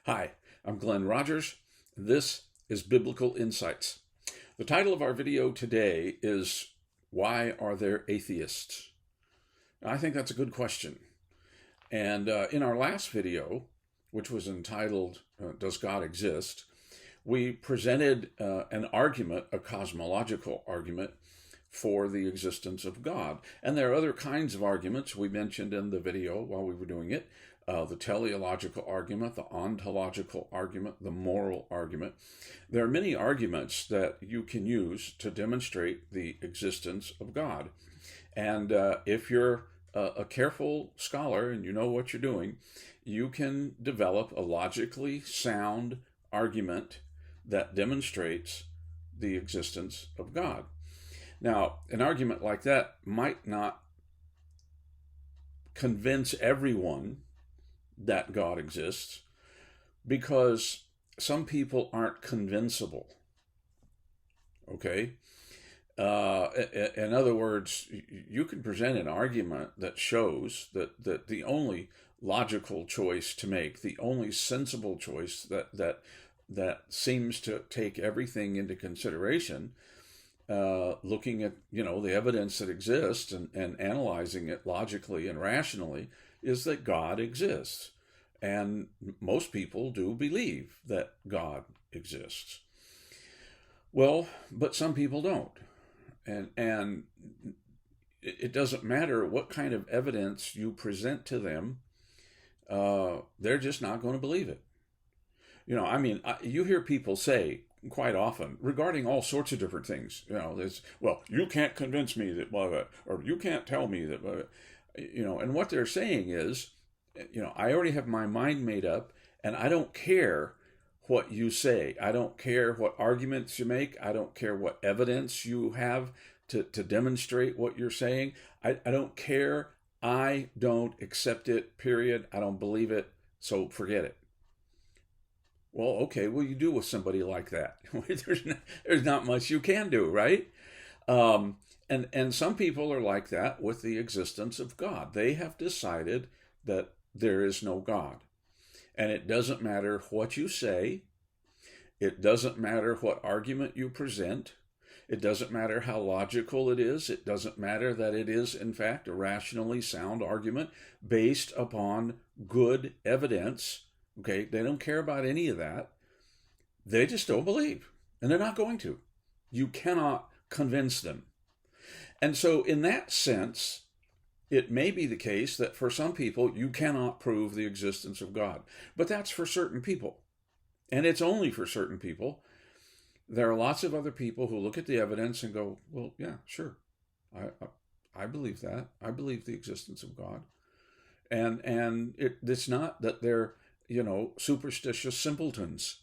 Hi, I'm Glenn Rogers. This is Biblical Insights. The title of our video today is, Why Are There Atheists? I think that's a good question. And in our last video, which was entitled, Does God Exist?, we presented an argument, a cosmological argument, for the existence of God. And there are other kinds of arguments we mentioned in the video while we were doing it. The teleological argument, the ontological argument, the moral argument. There are many arguments that you can use to demonstrate the existence of God. And if you're a careful scholar and you know what you're doing, you can develop a logically sound argument that demonstrates the existence of God. Now, an argument like that might not convince everyone that God exists, because some people aren't convincible. Okay? In other words, you can present an argument that shows that the only logical choice to make, the only sensible choice that seems to take everything into consideration, looking at the evidence that exists and analyzing it logically and rationally, is that God exists. And most people do believe that God exists. Well, but some people don't. And it doesn't matter what kind of evidence you present to them, they're just not going to believe it. You hear people say quite often regarding all sorts of different things, well, you can't convince me that blah, blah, or you can't tell me that blah, and what they're saying is, I already have my mind made up, and I don't care what you say. I don't care what arguments you make. I don't care what evidence you have to demonstrate what you're saying. I don't care. I don't accept it, period. I don't believe it, so forget it. Well, okay, what do you do with somebody like that? There's not much you can do, right? And some people are like that with the existence of God. They have decided that there is no God. And it doesn't matter what you say. It doesn't matter what argument you present. It doesn't matter how logical it is. It doesn't matter that it is, in fact, a rationally sound argument based upon good evidence. Okay, they don't care about any of that. They just don't believe, and they're not going to. You cannot convince them. And so in that sense, it may be the case that for some people, you cannot prove the existence of God. But that's for certain people. And it's only for certain people. There are lots of other people who look at the evidence and go, well, yeah, sure. I believe that. I believe the existence of God. And it's not that they're superstitious simpletons.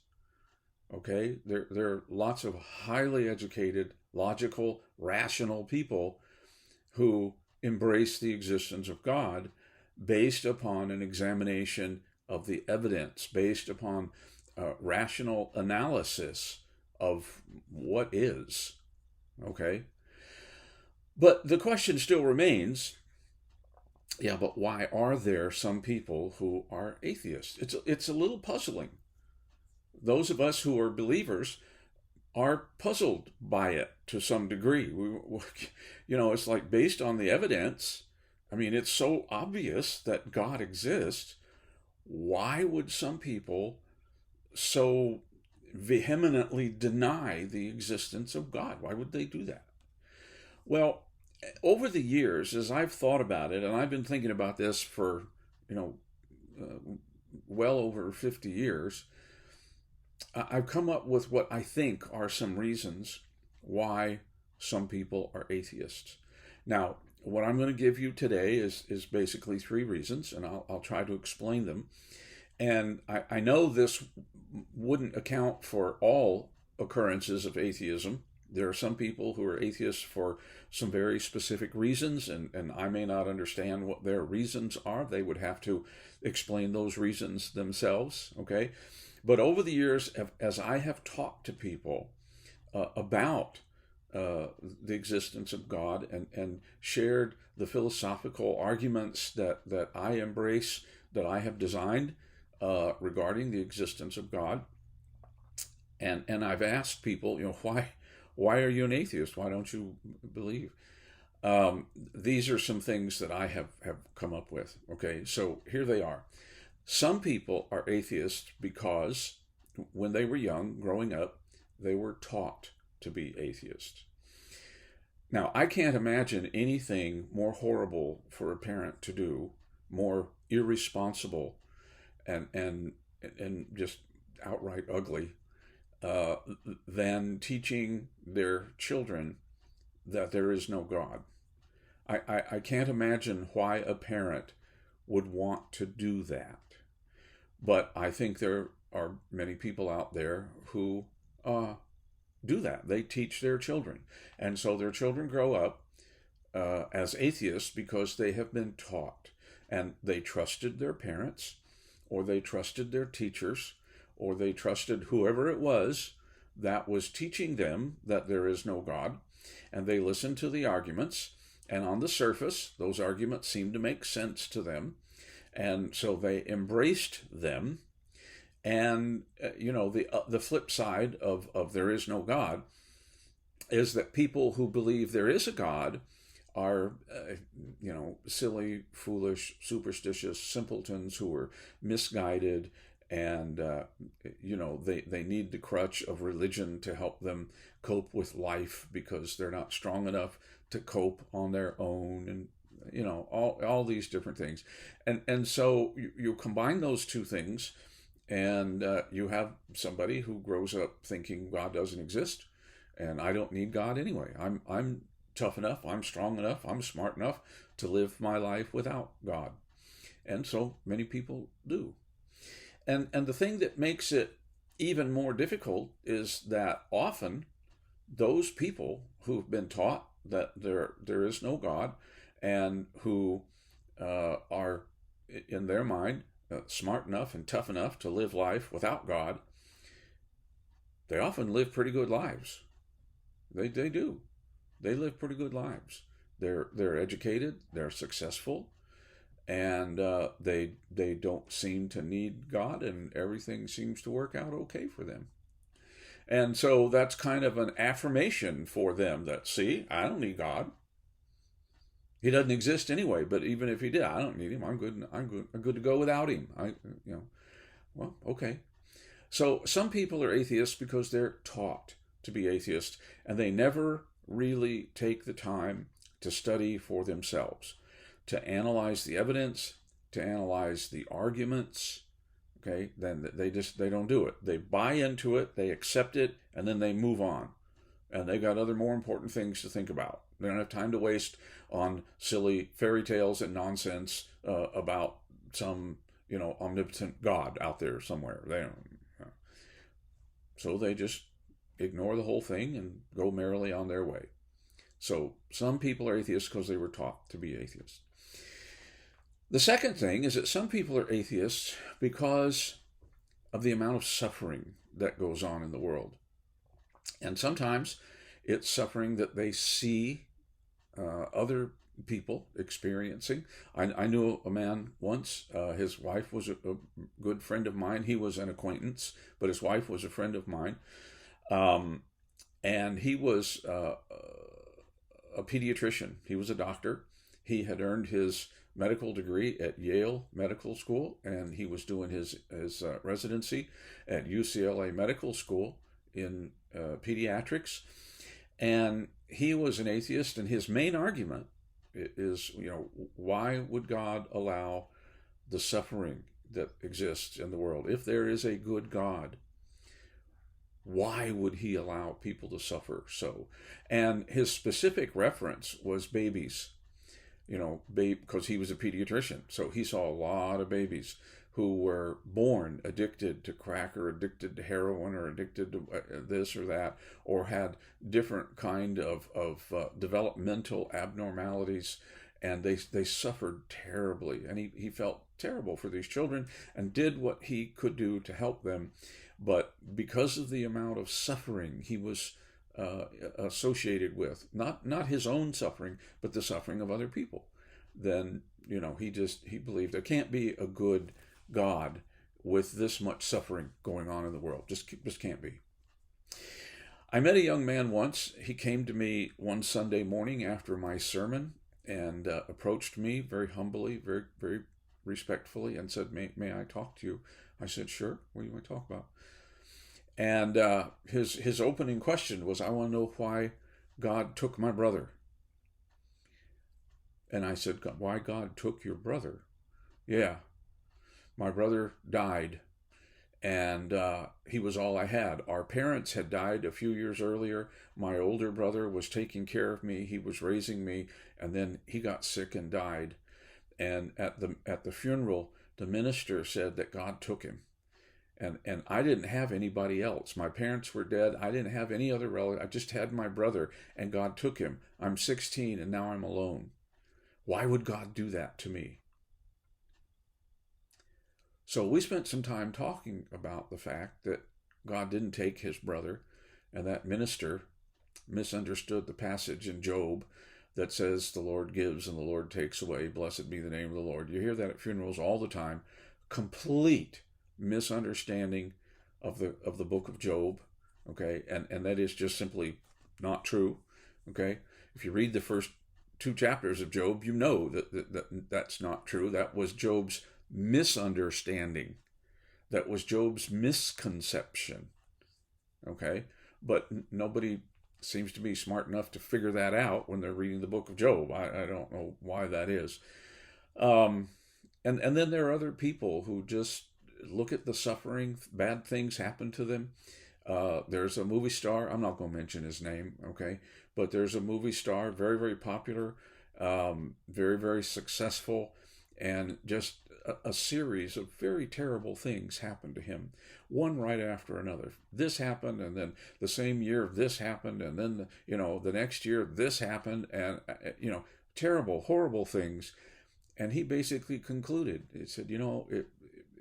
Okay? There are lots of highly educated, logical, rational people who embrace the existence of God based upon an examination of the evidence, based upon rational analysis of what is. Okay? But the question still remains, yeah, but why are there some people who are atheists? It's a little puzzling. Those of us who are believers are puzzled by it to some degree. It's like, based on the evidence, it's so obvious that God exists. Why would some people so vehemently deny the existence of God? Why would they do that? Well, over the years, as I've thought about it, and I've been thinking about this for, well over 50 years, I've come up with what I think are some reasons why some people are atheists. Now, what I'm going to give you today is basically three reasons, and I'll try to explain them. And I know this wouldn't account for all occurrences of atheism. There are some people who are atheists for some very specific reasons, and I may not understand what their reasons are. They would have to explain those reasons themselves, okay? But over the years, as I have talked to people about the existence of God and shared the philosophical arguments that I embrace, that I have designed, regarding the existence of God. And I've asked people, why are you an atheist? Why don't you believe? These are some things that I have come up with. Okay, so here they are. Some people are atheists because when they were young, growing up, they were taught to be atheists. Now, I can't imagine anything more horrible for a parent to do, more irresponsible and just outright ugly, uh, than teaching their children that there is no God. I can't imagine why a parent would want to do that. But I think there are many people out there who do that. They teach their children. And so their children grow up as atheists because they have been taught. And they trusted their parents, or they trusted their teachers, or they trusted whoever it was that was teaching them that there is no God. And they listened to the arguments. And on the surface, those arguments seemed to make sense to them. And so they embraced them. And, the flip side of there is no God is that people who believe there is a God are, silly, foolish, superstitious simpletons who are misguided, and, they need the crutch of religion to help them cope with life because they're not strong enough to cope on their own, and, all these different things. And so you combine those two things, and you have somebody who grows up thinking God doesn't exist, and I don't need God anyway. I'm tough enough, I'm strong enough, I'm smart enough to live my life without God. And so many people do. And the thing that makes it even more difficult is that often those people who've been taught that there is no God, and who are, in their mind, smart enough and tough enough to live life without God, they often live pretty good lives. They do. They live pretty good lives. They're educated. They're successful, and they don't seem to need God, and everything seems to work out okay for them. And so that's kind of an affirmation for them that, see, I don't need God. He doesn't exist anyway. But even if he did, I don't need him. I'm good. I'm good to go without him. Well, okay. So some people are atheists because they're taught to be atheists, and they never really take the time to study for themselves, to analyze the evidence, to analyze the arguments. Okay, then they don't do it. They buy into it, they accept it, and then they move on. And they got other more important things to think about. They don't have time to waste on silly fairy tales and nonsense about some, omnipotent God out there somewhere. They don't. So they just ignore the whole thing and go merrily on their way. So some people are atheists because they were taught to be atheists. The second thing is that some people are atheists because of the amount of suffering that goes on in the world. And sometimes it's suffering that they see other people experiencing. I knew a man once, his wife was a good friend of mine. He was an acquaintance, but his wife was a friend of mine. And he was a pediatrician. He was a doctor. He had earned his medical degree at Yale Medical School, and he was doing his residency at UCLA Medical School in pediatrics. And he was an atheist, and his main argument is, why would God allow the suffering that exists in the world? If there is a good God, why would he allow people to suffer so? And his specific reference was babies. Because he was a pediatrician. So he saw a lot of babies who were born addicted to crack, or addicted to heroin, or addicted to this or that, or had different kind of developmental abnormalities, and they suffered terribly. And he felt terrible for these children and did what he could do to help them. But because of the amount of suffering he was associated with, not his own suffering, but the suffering of other people, then he believed there can't be a good God with this much suffering going on in the world. Just can't be. I met a young man once. He came to me one Sunday morning after my sermon and approached me very humbly, very, very respectfully, and said, may I talk to you? I said, sure. What do you want to talk about? And his opening question was, I want to know why God took my brother. And I said, why God took your brother? Yeah, my brother died, and he was all I had. Our parents had died a few years earlier. My older brother was taking care of me. He was raising me, and then he got sick and died. And at the funeral, the minister said that God took him. And I didn't have anybody else. My parents were dead. I didn't have any other relative. I just had my brother, and God took him. I'm 16, and now I'm alone. Why would God do that to me? So we spent some time talking about the fact that God didn't take his brother, and that minister misunderstood the passage in Job that says the Lord gives and the Lord takes away. Blessed be the name of the Lord. You hear that at funerals all the time. Complete misunderstanding of the book of Job, okay? And that is just simply not true, okay? If you read the first 2 chapters of Job, you know that's not true. That was Job's misunderstanding. That was Job's misconception, okay? But nobody seems to be smart enough to figure that out when they're reading the book of Job. I don't know why that is. And then there are other people who just look at the suffering, bad things happen to them. There's a movie star, I'm not going to mention his name, okay? But there's a movie star, very, very popular, very, very successful, and just a series of very terrible things happened to him, one right after another. This happened, and then the same year this happened, and then, the next year this happened, and, terrible, horrible things. And he basically concluded, he said,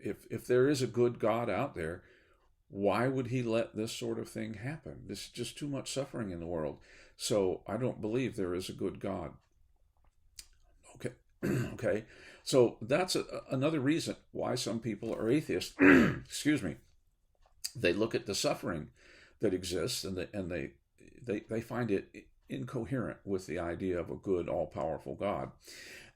if there is a good God out there, why would he let this sort of thing happen? This is just too much suffering in the world. So I don't believe there is a good God. Okay. Okay. So that's another reason why some people are atheists. Excuse me. They look at the suffering that exists and they find it incoherent with the idea of a good, all-powerful God.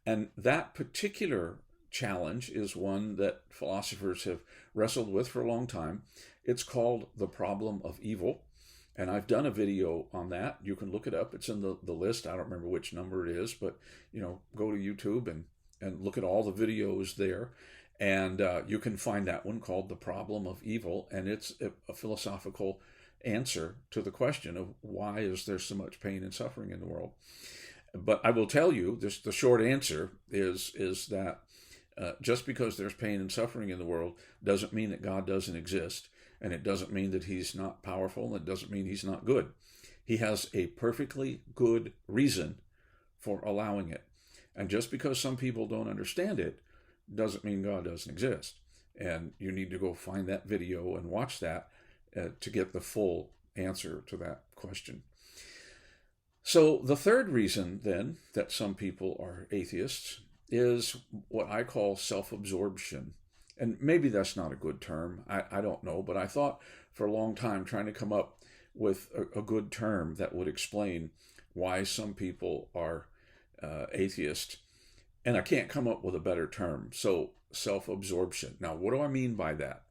And that particular challenge is one that philosophers have wrestled with for a long time. It's called the problem of evil. And I've done a video on that. You can look it up. It's in the list. I don't remember which number it is, but go to YouTube and look at all the videos there. And you can find that one called The Problem of Evil. And it's a philosophical answer to the question of why is there so much pain and suffering in the world. But I will tell you, the short answer is that just because there's pain and suffering in the world doesn't mean that God doesn't exist. And it doesn't mean that he's not powerful. And it doesn't mean he's not good. He has a perfectly good reason for allowing it. And just because some people don't understand it doesn't mean God doesn't exist. And you need to go find that video and watch that to get the full answer to that question. So the third reason, then, that some people are atheists is what I call self-absorption. And maybe that's not a good term. I don't know. But I thought for a long time trying to come up with a good term that would explain why some people are atheist. And I can't come up with a better term. So self-absorption. Now, what do I mean by that?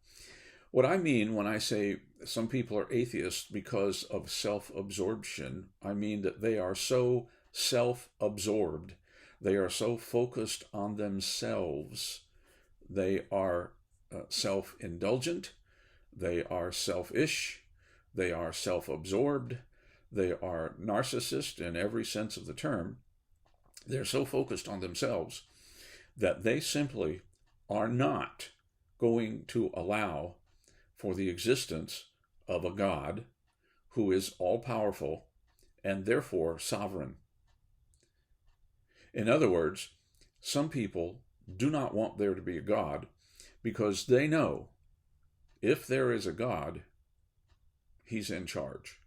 What I mean when I say some people are atheists because of self-absorption, I mean that they are so self-absorbed, they are so focused on themselves, they are self-indulgent, they are selfish, they are self-absorbed, they are narcissists in every sense of the term. They're so focused on themselves that they simply are not going to allow for the existence of a God who is all-powerful and therefore sovereign. In other words, some people do not want there to be a God because they know if there is a God, he's in charge.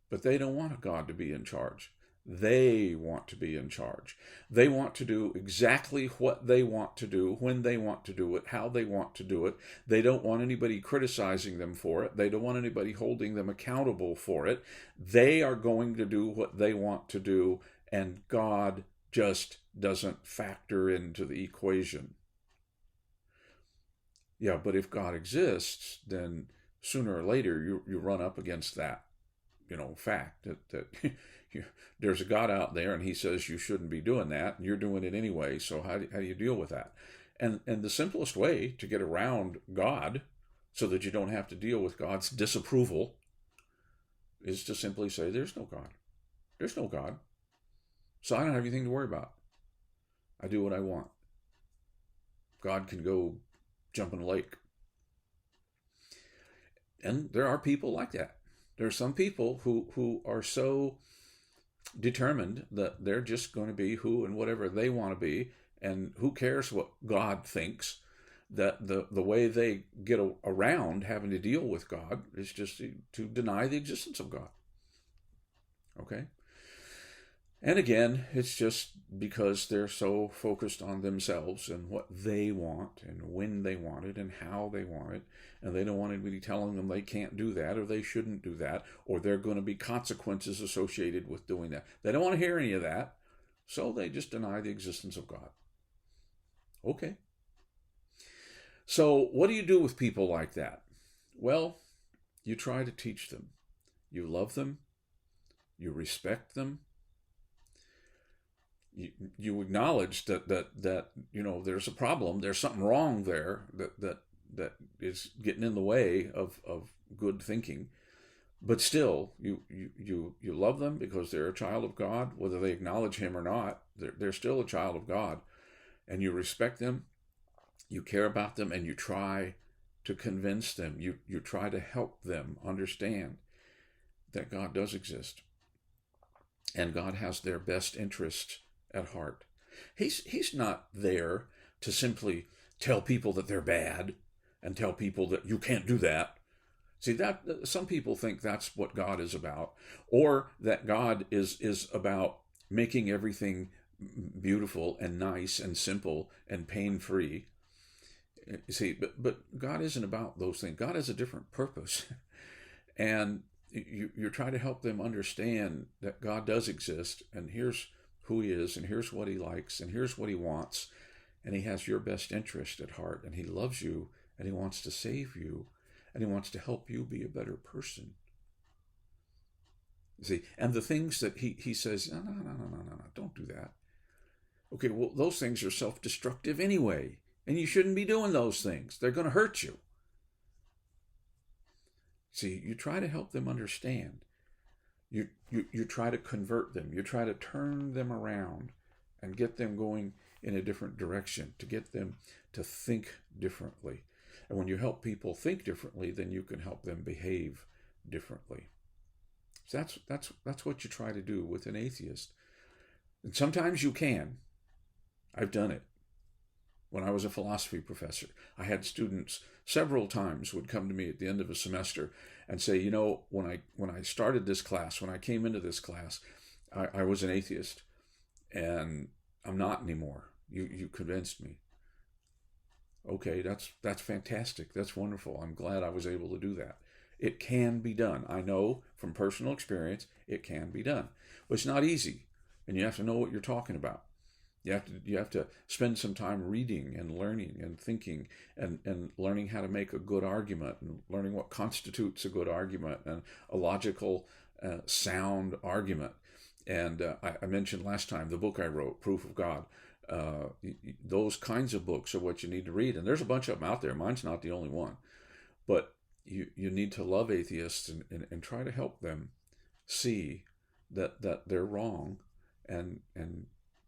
But they don't want a God to be in charge. They want to be in charge. They want to do exactly what they want to do, when they want to do it, how they want to do it. They don't want anybody criticizing them for it. They don't want anybody holding them accountable for it. They are going to do what they want to do, and God just doesn't factor into the equation. Yeah, but if God exists, then sooner or later you run up against that, fact that there's a God out there and he says you shouldn't be doing that, and you're doing it anyway. So how do you deal with that? And the simplest way to get around God so that you don't have to deal with God's disapproval is to simply say, there's no God. There's no God. So I don't have anything to worry about. I do what I want. God can go jump in a lake. And there are people like that. There are some people who are so determined that they're just going to be who and whatever they want to be, and who cares what God thinks, that the way they get around having to deal with God is just to deny the existence of God. Okay? And again, it's just because they're so focused on themselves and what they want and when they want it and how they want it, and they don't want anybody telling them they can't do that or they shouldn't do that, or there are going to be consequences associated with doing that. They don't want to hear any of that, so they just deny the existence of God. Okay. So what do you do with people like that? Well, you try to teach them. You love them. You respect them. You acknowledge that there's a problem, there's something wrong there that is getting in the way of good thinking, but still you love them because they're a child of God, whether they acknowledge him or not. They're still a child of God, and you respect them, you care about them, and you try to convince them, you try to help them understand that God does exist and God has their best interest at heart. He's not there to simply tell people that they're bad and tell people that you can't do that. See, that some people think that's what God is about, or that God is about making everything beautiful and nice and simple and pain-free. See, but God isn't about those things. God has a different purpose. And you try to help them understand that God does exist, and here's who he is, and here's what he likes, and here's what he wants, and he has your best interest at heart, and he loves you, and he wants to save you, and he wants to help you be a better person. See, and the things that he says, no, don't do that. Okay, well, those things are self-destructive anyway, and you shouldn't be doing those things. They're going to hurt you. See, you try to help them understand. You try to convert them. You try to turn them around and get them going in a different direction, to get them to think differently. And when you help people think differently, then you can help them behave differently. So that's what you try to do with an atheist. And sometimes you can. I've done it. When I was a philosophy professor, I had students several times would come to me at the end of a semester and say, when I started this class, when I came into this class, I was an atheist, and I'm not anymore. You convinced me. Okay, that's fantastic. That's wonderful. I'm glad I was able to do that. It can be done. I know from personal experience it can be done. But it's not easy, and you have to know what you're talking about. You have to spend some time reading and learning and thinking and learning how to make a good argument, and learning what constitutes a good argument and a logical, sound argument. And I mentioned last time the book I wrote, Proof of God. Those kinds of books are what you need to read. And there's a bunch of them out there. Mine's not the only one. But you need to love atheists and try to help them see that they're wrong, and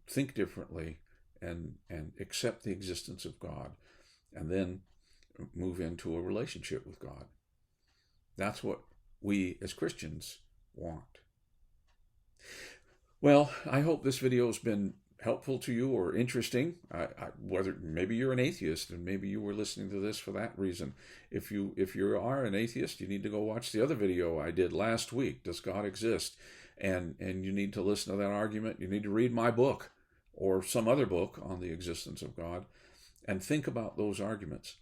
think differently, and accept the existence of God, and then move into a relationship with God. That's what we as Christians want. Well, I hope this video has been helpful to you or interesting. Whether maybe you're an atheist and maybe you were listening to this for that reason. If you are an atheist, you need to go watch the other video I did last week, Does God Exist? and you need to listen to that argument. You need to read my book or some other book on the existence of God and think about those arguments.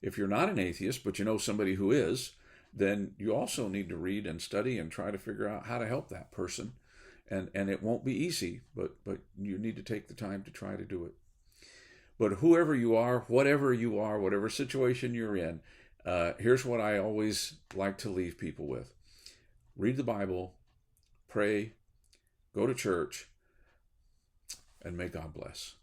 If you're not an atheist, but you know somebody who is, then you also need to read and study and try to figure out how to help that person. And it won't be easy, but you need to take the time to try to do it. But whoever you are, whatever situation you're in, here's what I always like to leave people with. Read the Bible, pray, go to church, and may God bless.